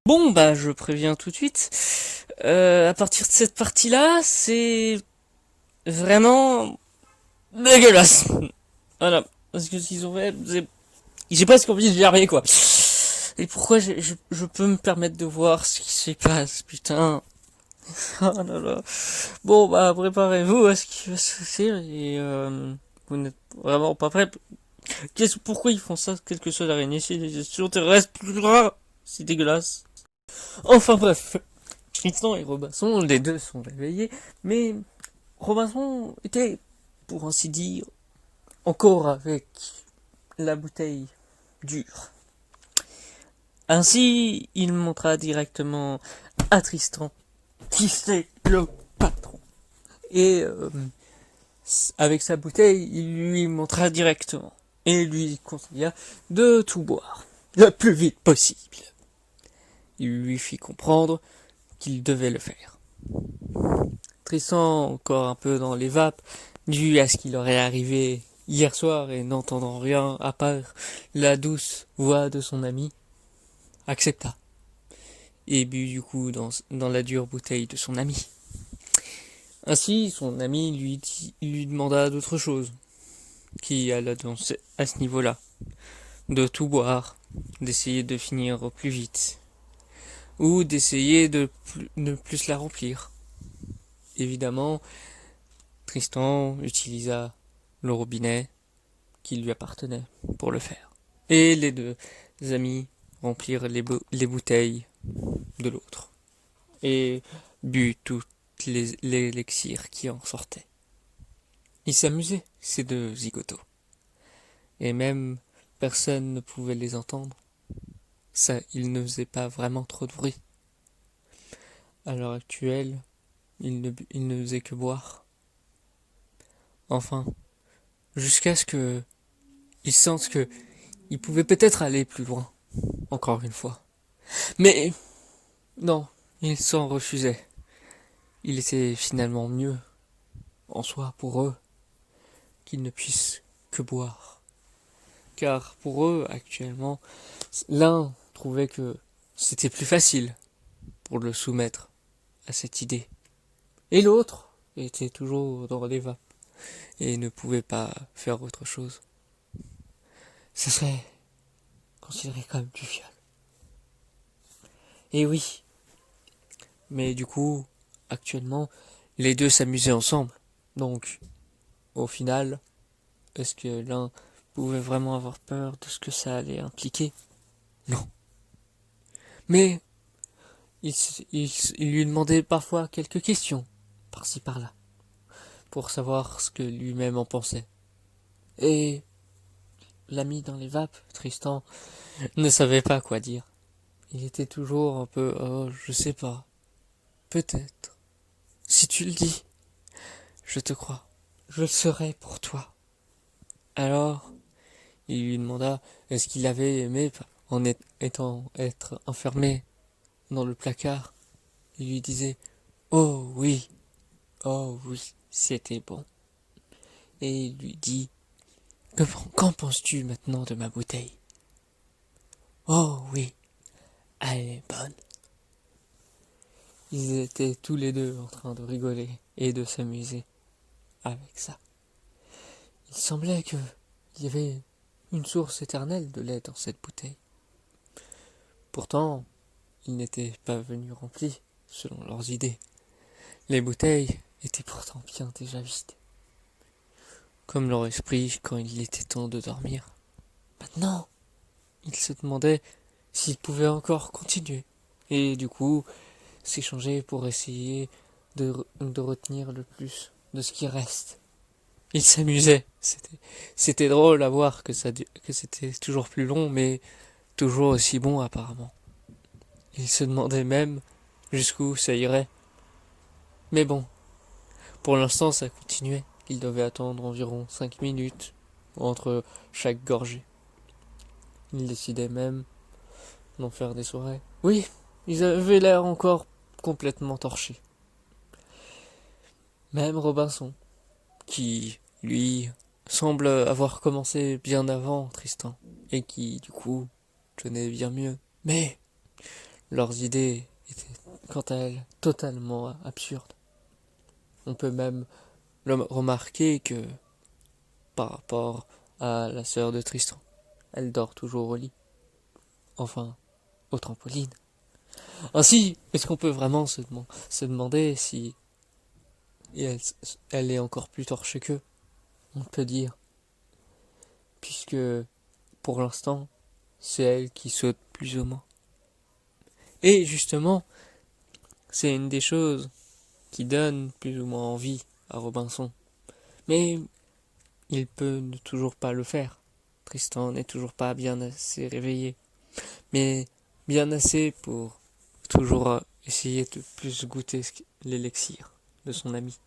Bon, bah, je préviens tout de suite. À partir de cette partie-là, c'est vraiment dégueulasse. Voilà. Parce que ce qu'ils ont fait, j'ai presque envie de gerber, quoi. Et pourquoi je peux me permettre de voir ce qui se passe, putain. Oh là là. Bon, bah, préparez-vous à ce qui va se passer et vous n'êtes vraiment pas prêts. Pourquoi ils font ça, quelque chose d'araignée, si les gestions terrestres, c'est dégueulasse. Enfin bref. Tristan et Robinson, les deux sont réveillés, mais Robinson était, pour ainsi dire, encore avec la bouteille dure. Ainsi, il montra directement à Tristan qui c'est le patron. Et avec sa bouteille, il lui montra directement et lui conseilla de tout boire le plus vite possible. Il lui fit comprendre qu'il devait le faire. Tristan, encore un peu dans les vapes, dû à ce qu'il aurait arrivé hier soir et n'entendant rien à part la douce voix de son ami, accepta et but du coup dans la dure bouteille de son ami. Ainsi, son ami lui demanda d'autres choses, qui alla à ce niveau-là, de tout boire, d'essayer de finir au plus vite, ou d'essayer de ne plus la remplir. Évidemment, Tristan utilisa le robinet qui lui appartenait pour le faire. Et les deux amis remplirent les bouteilles de l'autre et but toutes les élixirs qui en sortaient. Ils s'amusaient, ces deux zigotos. Et même personne ne pouvait les entendre. Ça, ils ne faisaient pas vraiment trop de bruit. À l'heure actuelle, ils ne faisaient que boire. Enfin, jusqu'à ce que ils sentent que ils pouvaient peut-être aller plus loin, encore une fois. Mais non, ils s'en refusaient. Il était finalement mieux, en soi, pour eux, qu'ils ne puissent que boire. Car pour eux, actuellement, l'un trouvait que c'était plus facile pour le soumettre à cette idée. Et l'autre était toujours dans les vapes et ne pouvait pas faire autre chose. Ce serait considéré comme du viol. Et oui, mais du coup, actuellement, les deux s'amusaient ensemble. Donc, au final, est-ce que l'un pouvait vraiment avoir peur de ce que ça allait impliquer? Non. Mais il lui demandait parfois quelques questions, par-ci par-là, pour savoir ce que lui-même en pensait. Et l'ami dans les vapes, Tristan, ne savait pas quoi dire. Il était toujours un peu, oh, je sais pas, peut-être. Si tu le dis, je te crois. Je le serai pour toi. Alors, il lui demanda est-ce qu'il avait aimé être enfermé dans le placard. Il lui disait oh oui, c'était bon. Et il lui dit qu'en penses-tu maintenant de ma bouteille? Oh oui, elle est bonne. Ils étaient tous les deux en train de rigoler et de s'amuser avec ça. Il semblait qu'il y avait une source éternelle de lait dans cette bouteille. Pourtant, ils n'étaient pas venus remplis, selon leurs idées. Les bouteilles étaient pourtant bien déjà vides, comme leur esprit quand il était temps de dormir. Maintenant, ils se demandaient s'ils pouvaient encore continuer, et du coup, s'échanger pour essayer de retenir le plus de ce qui reste. Ils s'amusaient, c'était drôle à voir que c'était toujours plus long, mais toujours aussi bon apparemment. Ils se demandaient même jusqu'où ça irait. Mais bon, pour l'instant ça continuait. Ils devaient attendre environ 5 minutes entre chaque gorgée. Ils décidaient même d'en faire des soirées. Oui, ils avaient l'air encore complètement torchés. Même Robinson, qui, lui, semble avoir commencé bien avant Tristan, et qui, du coup, tenait bien mieux. Mais leurs idées étaient, quant à elles, totalement absurdes. On peut même remarquer que, par rapport à la sœur de Tristan, elle dort toujours au lit. Enfin, au trampoline. Ainsi, est-ce qu'on peut vraiment se demander si elle est encore plus torchée qu'eux? On peut dire, puisque pour l'instant, c'est elle qui saute plus ou moins. Et justement, c'est une des choses qui donne plus ou moins envie à Robinson. Mais il peut ne toujours pas le faire. Tristan n'est toujours pas bien assez réveillé, mais bien assez pour toujours essayer de plus goûter l'élixir de son ami.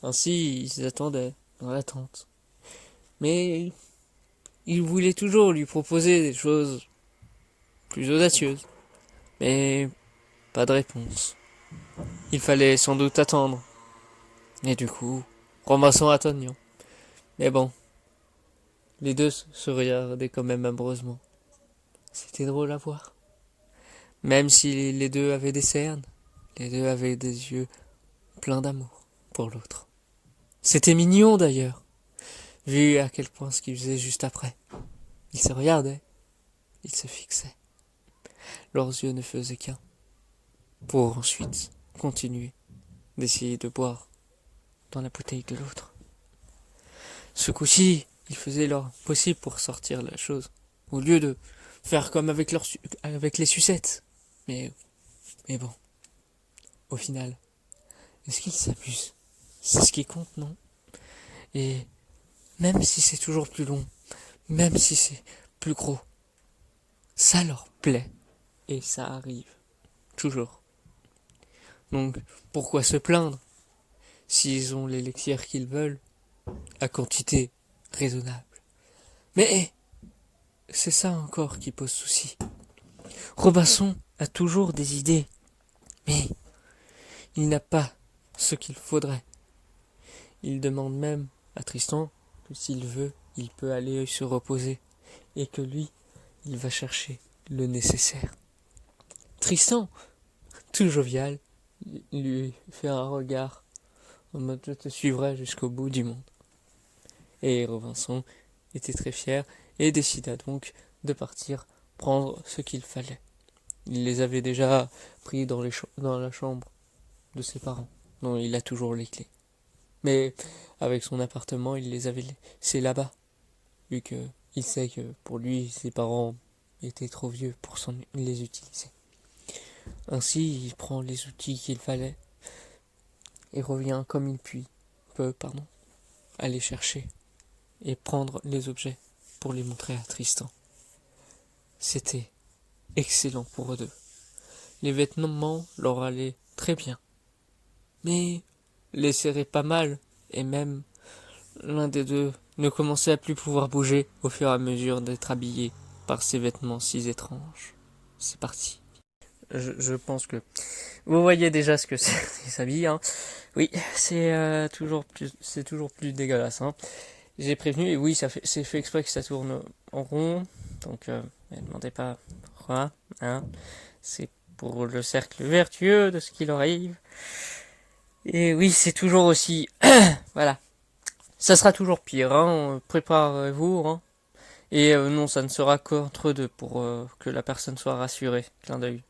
Ainsi, ils attendaient dans l'attente. Mais il voulait toujours lui proposer des choses plus audacieuses. Mais pas de réponse. Il fallait sans doute attendre. Et du coup, Robinson atteignant. Mais bon, les deux se regardaient quand même amoureusement. C'était drôle à voir. Même si les deux avaient des cernes, les deux avaient des yeux pleins d'amour pour l'autre. C'était mignon d'ailleurs, vu à quel point ce qu'ils faisaient juste après. Ils se regardaient, ils se fixaient. Leurs yeux ne faisaient qu'un, pour ensuite continuer d'essayer de boire dans la bouteille de l'autre. Ce coup-ci, ils faisaient leur possible pour sortir la chose, au lieu de faire comme avec, avec les sucettes. Mais bon, au final, est-ce qu'ils s'amusent? C'est ce qui compte, non? Et même si c'est toujours plus long, même si c'est plus gros, ça leur plaît. Et ça arrive. Toujours. Donc, pourquoi se plaindre s'ils ont l'élixir qu'ils veulent à quantité raisonnable? Mais c'est ça encore qui pose souci. Robinson a toujours des idées, mais il n'a pas ce qu'il faudrait. Il demande même à Tristan que s'il veut, il peut aller se reposer et que lui, il va chercher le nécessaire. Tristan, tout jovial, lui fait un regard en mode je te suivrai jusqu'au bout du monde. Et Robinson était très fier et décida donc de partir prendre ce qu'il fallait. Il les avait déjà pris dans la chambre de ses parents, dont il a toujours les clés. Mais avec son appartement, il les avait laissés là-bas, vu que il sait que pour lui, ses parents étaient trop vieux pour les utiliser. Ainsi, il prend les outils qu'il fallait et revient comme il peut, aller chercher et prendre les objets pour les montrer à Tristan. C'était excellent pour eux deux. Les vêtements leur allaient très bien, mais les serraient pas mal, et même l'un des deux ne commençait à plus pouvoir bouger au fur et à mesure d'être habillé par ces vêtements si étranges. C'est parti. Je pense que vous voyez déjà ce que c'est qu'ils s'habillent. Hein. Oui, c'est toujours plus dégueulasse. Hein. J'ai prévenu et oui, c'est fait exprès que ça tourne en rond. Donc, ne demandez pas pourquoi. Hein. C'est pour le cercle vertueux de ce qui leur arrive. Et oui, c'est toujours aussi... voilà. Ça sera toujours pire, hein. Préparez-vous. Hein. Et non, ça ne sera qu'entre deux pour que la personne soit rassurée. Clin d'œil.